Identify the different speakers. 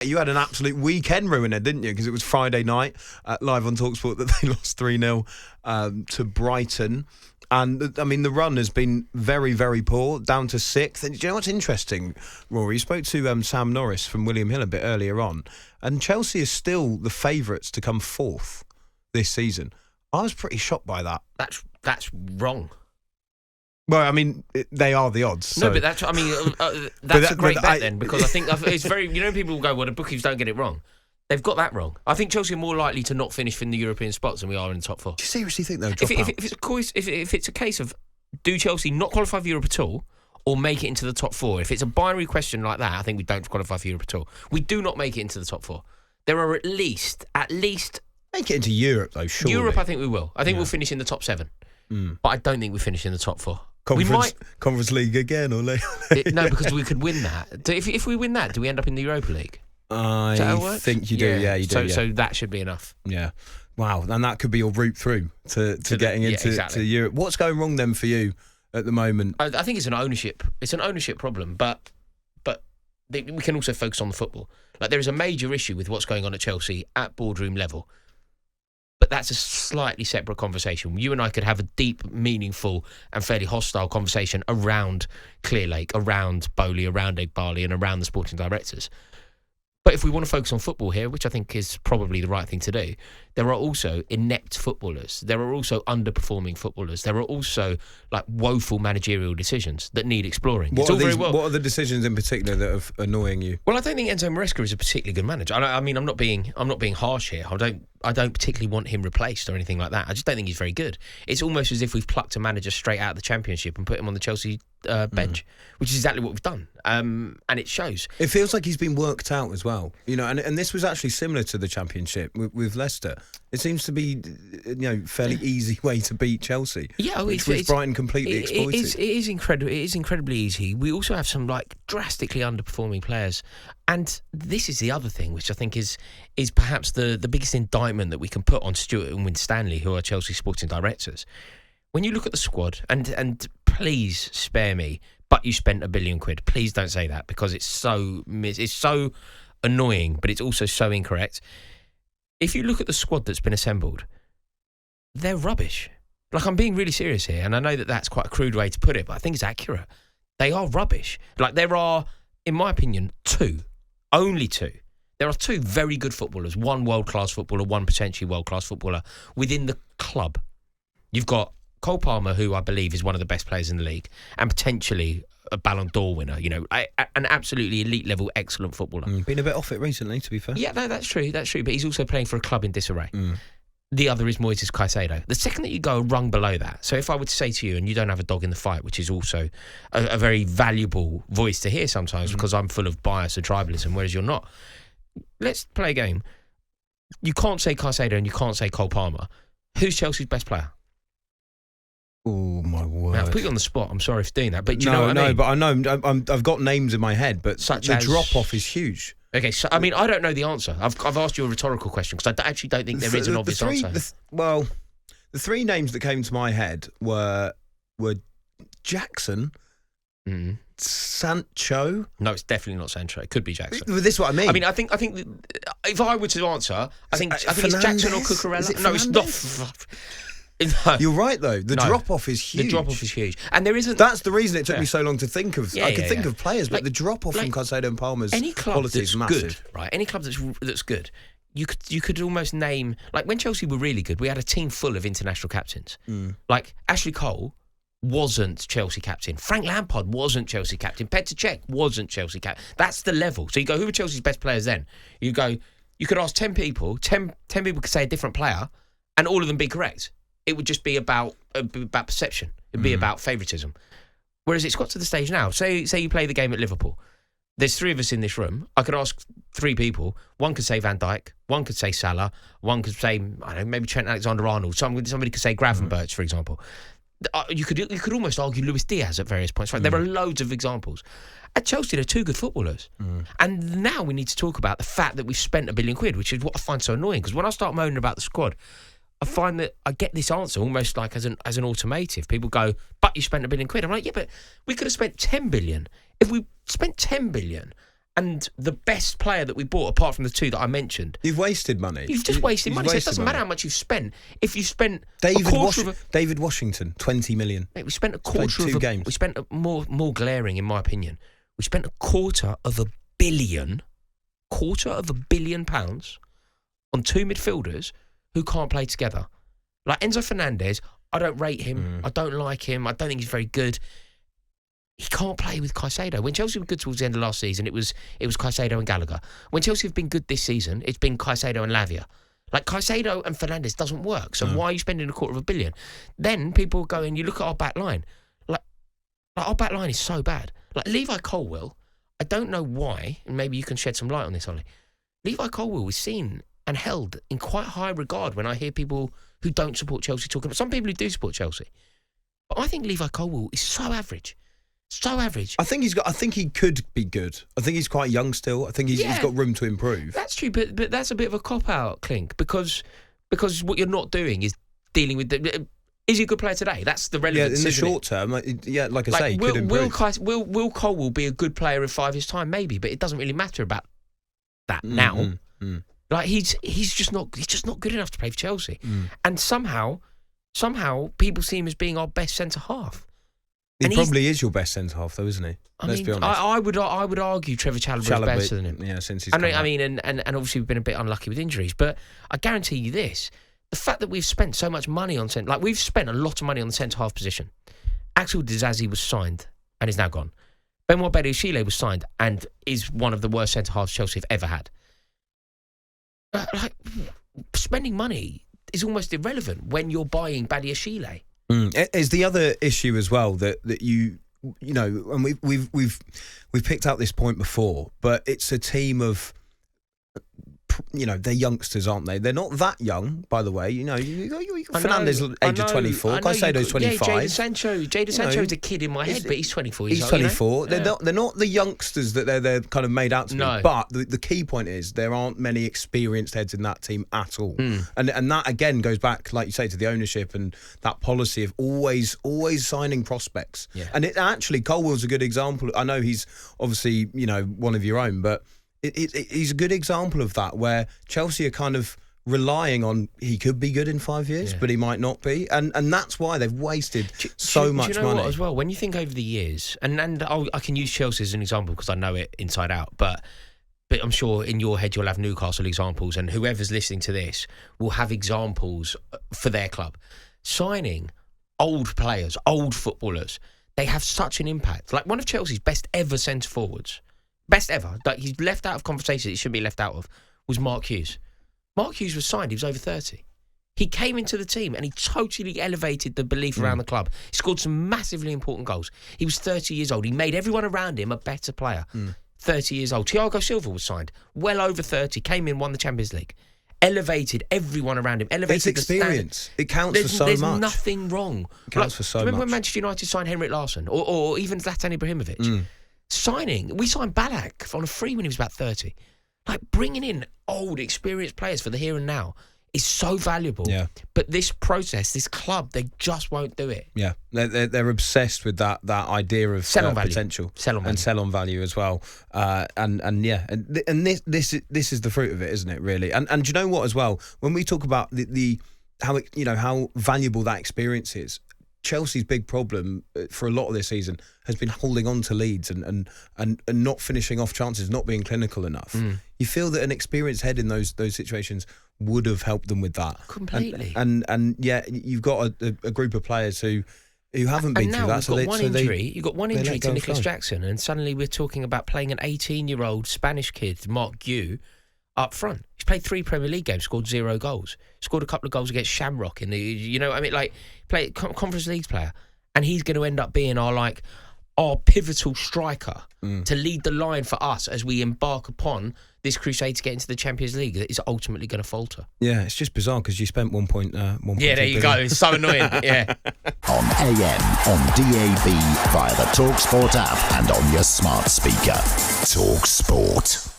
Speaker 1: You had an absolute weekend ruiner, didn't you? Because it was Friday night, live on talkSPORT, that they lost 3-0 to Brighton. And, I mean, the run has been very, very poor, down to 6th. And do you know what's interesting, Rory? You spoke to Sam Norris from William Hill a bit earlier on, and Chelsea is still the favourites to come 4th this season. I was pretty shocked by that.
Speaker 2: That's wrong.
Speaker 1: Well, I mean, they are the odds. So.
Speaker 2: No, but that's a great bet then, because I think it's very. People will go, well, the bookies don't get it wrong. They've got that wrong. I think Chelsea are more likely to not finish in the European spots than we are in the top 4.
Speaker 1: Do you seriously think they'll
Speaker 2: drop out? If it's a case of do Chelsea not qualify for Europe at all or make it into the top 4, if it's a binary question like that, I think we don't qualify for Europe at all. We do not make it into the top 4. There are at least.
Speaker 1: Make it into Europe, though, surely.
Speaker 2: Europe, I think we will. I think we'll finish in the top 7. But I don't think we finish in the top 4.
Speaker 1: Conference League again, or
Speaker 2: no, because we could win that. If we win that, do we end up in the Europa League?
Speaker 1: I think you do. Yeah, you do.
Speaker 2: So that should be enough.
Speaker 1: Yeah. Wow, and that could be your route through to getting into to Europe. What's going wrong then for you at the moment?
Speaker 2: I think it's an ownership. It's an ownership problem, but we can also focus on the football. Like, there is a major issue with what's going on at Chelsea at boardroom level. But that's a slightly separate conversation. You and I could have a deep, meaningful and fairly hostile conversation around Clearlake, around Bowley, around Egbali and around the sporting directors. But if we want to focus on football here, which I think is probably the right thing to do, there are also inept footballers. There are also underperforming footballers. There are also woeful managerial decisions that need exploring.
Speaker 1: What are the decisions in particular that are annoying you?
Speaker 2: Well, I don't think Enzo Maresca is a particularly good manager. I mean, I'm not being harsh here. I don't particularly want him replaced or anything like that. I just don't think he's very good. It's almost as if we've plucked a manager straight out of the Championship and put him on the Chelsea bench, which is exactly what we've done. And it shows.
Speaker 1: It feels like he's been worked out as well. And this was actually similar to the Championship with Leicester. It seems to be, fairly easy way to beat Chelsea.
Speaker 2: Yeah,
Speaker 1: which Brighton completely exploited.
Speaker 2: It is incredibly easy. We also have some drastically underperforming players, and this is the other thing, which I think is perhaps the biggest indictment that we can put on Stuart and Winstanley, who are Chelsea sporting directors. When you look at the squad, and please spare me, but you spent £1 billion. Please don't say that, because it's so annoying, but it's also so incorrect. If you look at the squad that's been assembled, they're rubbish. I'm being really serious here, and I know that that's quite a crude way to put it, but I think it's accurate. They are rubbish. There are, in my opinion, only two. There are 2 very good footballers, one world-class footballer, one potentially world-class footballer within the club. You've got Cole Palmer, who I believe is one of the best players in the league, and potentially a Ballon d'Or winner, an absolutely elite-level, excellent footballer.
Speaker 1: Been a bit off it recently, to be fair.
Speaker 2: Yeah, no, that's true, but he's also playing for a club in disarray. The other is Moises Caicedo. The second that you go a rung below that, so if I were to say to you, and you don't have a dog in the fight, which is also a very valuable voice to hear sometimes, because I'm full of bias and tribalism, whereas you're not. Let's play a game. You can't say Caicedo and you can't say Cole Palmer. Who's Chelsea's best player?
Speaker 1: Oh, my word.
Speaker 2: Now, I've put you on the spot. I'm sorry for doing that. But you know what I mean?
Speaker 1: But I know. I've got names in my head, but the drop-off is huge.
Speaker 2: Okay, so, I mean, I don't know the answer. I've asked you a rhetorical question, because I actually don't think there is an obvious answer.
Speaker 1: The 3 names that came to my head were Jackson, Sancho.
Speaker 2: No, it's definitely not Sancho. It could be Jackson.
Speaker 1: This is what I mean.
Speaker 2: I mean, I think if I were to answer, I think it's Jackson or Cucurella. No, it's not. No.
Speaker 1: You're right, though. The drop-off is huge.
Speaker 2: The drop-off is huge. And there isn't...
Speaker 1: That's the reason it took me so long to think of... I could think of players, but the drop-off from Caicedo and Palmer's quality is massive.
Speaker 2: Good, right? Any club that's good, you could almost name... when Chelsea were really good, we had a team full of international captains. Ashley Cole wasn't Chelsea captain. Frank Lampard wasn't Chelsea captain. Petr Cech wasn't Chelsea captain. That's the level. So you go, who are Chelsea's best players then? You go, you could ask 10 people, 10 people could say a different player, and all of them be correct. It would just be about perception. It'd be about favouritism. Whereas it's got to the stage now. Say you play the game at Liverpool. There's 3 of us in this room. I could ask 3 people. One could say Van Dijk. One could say Salah. One could say, I don't know, maybe Trent Alexander-Arnold. Somebody could say Gravenberch, for example. You could almost argue Luis Diaz at various points. Right? There are loads of examples. At Chelsea, they're 2 good footballers. And now we need to talk about the fact that we've spent £1 billion, which is what I find so annoying. Because when I start moaning about the squad, I find that I get this answer almost like as an automative. People go, but you spent £1 billion. I'm like, yeah, but we could have spent 10 billion. If we spent 10 billion And the best player that we bought, apart from the two that I mentioned,
Speaker 1: you've wasted money.
Speaker 2: You've just wasted money. So it doesn't matter how much you've spent. If you spent David Washington,
Speaker 1: 20 million.
Speaker 2: Mate, we spent a quarter of
Speaker 1: games.
Speaker 2: We spent more glaring, in my opinion. We spent £250 million £250 million on two midfielders who can't play together. Like Enzo Fernandez, I don't rate him. I don't like him. I don't think he's very good. He can't play with Caicedo. When Chelsea were good towards the end of last season, it was Caicedo and Gallagher. When Chelsea have been good this season, it's been Caicedo and Lavia. Like Caicedo and Fernandes doesn't work. So why are you spending $250 million? Then people go and you look at our back line. Like our back line is so bad. Like Levi Colwill, I don't know why, and maybe you can shed some light on this, Ollie. Levi Colwill was seen and held in quite high regard when I hear people who don't support Chelsea talking about. Some people who do support Chelsea. But I think Levi Colwill is so average. So average.
Speaker 1: I think he could be good. I think he's quite young still. I think he's got room to improve.
Speaker 2: That's true, but that's a bit of a cop-out, Clink, because what you're not doing is dealing with is he a good player today? That's the relevance.
Speaker 1: Yeah, in the short term, like I say, he could improve.
Speaker 2: Will Colwill be a good player in 5 years' time? Maybe, but it doesn't really matter about that now. Like he's just not good enough to play for Chelsea. And somehow people see him as being our best centre half.
Speaker 1: He probably is your best centre half, though, isn't he? Let's be honest. I
Speaker 2: would argue Trevor Chalobah is better than him.
Speaker 1: Yeah, since he's.
Speaker 2: And obviously we've been a bit unlucky with injuries, but I guarantee you this: the fact that we've spent so much money on we've spent a lot of money on the centre half position. Axel Disasi was signed and is now gone. Benoit Badiashile was signed and is one of the worst centre halves Chelsea have ever had. Spending money is almost irrelevant when you're buying Badiashile.
Speaker 1: Is the other issue as well that you know, and we've picked out this point before, but it's a team of, you know, they're youngsters, aren't they? They're not that young, by the way. You know, you got Fernandes age of 24, Caicedo's 25.
Speaker 2: Yeah, Jadon Sancho is a kid in my head, but he's 24.
Speaker 1: He's 24. You know? They're not the youngsters that they're kind of made out to be. But the key point is there aren't many experienced heads in that team at all. And that again goes back, like you say, to the ownership and that policy of always signing prospects. Yeah. And it actually, Colwell's a good example. I know he's obviously, you know, one of your own, but he's a good example of that, where Chelsea are kind of relying on he could be good in 5 years, but he might not be, and that's why they've wasted so much money.
Speaker 2: Do you know what as well? When you think over the years, and I can use Chelsea as an example because I know it inside out, but I'm sure in your head you'll have Newcastle examples, and whoever's listening to this will have examples for their club. Signing old players, old footballers, they have such an impact. Like one of Chelsea's best ever centre forwards. Best ever, like he's left out of conversations he shouldn't be left out of, was Mark Hughes. Mark Hughes was signed, he was over 30. He came into the team and he totally elevated the belief around the club. He scored some massively important goals. He was 30 years old. He made everyone around him a better player. 30 years old. Thiago Silva was signed, well over 30, came in, won the Champions League. Elevated everyone around him. Elevated
Speaker 1: it's experience. It counts for so much.
Speaker 2: There's nothing wrong.
Speaker 1: It counts for so much.
Speaker 2: Remember when Manchester United signed Henrik Larsson or even Zlatan Ibrahimovic? We signed Ballack on a free when he was about 30. Like bringing in old, experienced players for the here and now is so valuable. Yeah. But this process, this club, they just won't do it.
Speaker 1: Yeah, they're obsessed with that idea of potential, sell on value as well. And this is the fruit of it, isn't it? Really. And do you know what as well? When we talk about how valuable that experience is. Chelsea's big problem for a lot of this season has been holding on to leads and not finishing off chances, not being clinical enough. You feel that an experienced head in those situations would have helped them with that
Speaker 2: completely.
Speaker 1: And yeah, you've got a group of players who haven't been through that.
Speaker 2: You've got one injury to Nicholas Jackson, and suddenly we're talking about playing an 18-year-old Spanish kid, Mark Gu, up front. He's played 3 Premier League games, scored 0 goals. Scored a couple of goals against Shamrock in the, play Conference Leagues player. And he's going to end up being our pivotal striker to lead the line for us as we embark upon this crusade to get into the Champions League that is ultimately going to falter.
Speaker 1: Yeah, it's just bizarre because you spent 1.2
Speaker 2: Yeah, there you go. It's so annoying. Yeah.
Speaker 3: On AM, on DAB, via the talkSPORT app and on your smart speaker. talkSPORT.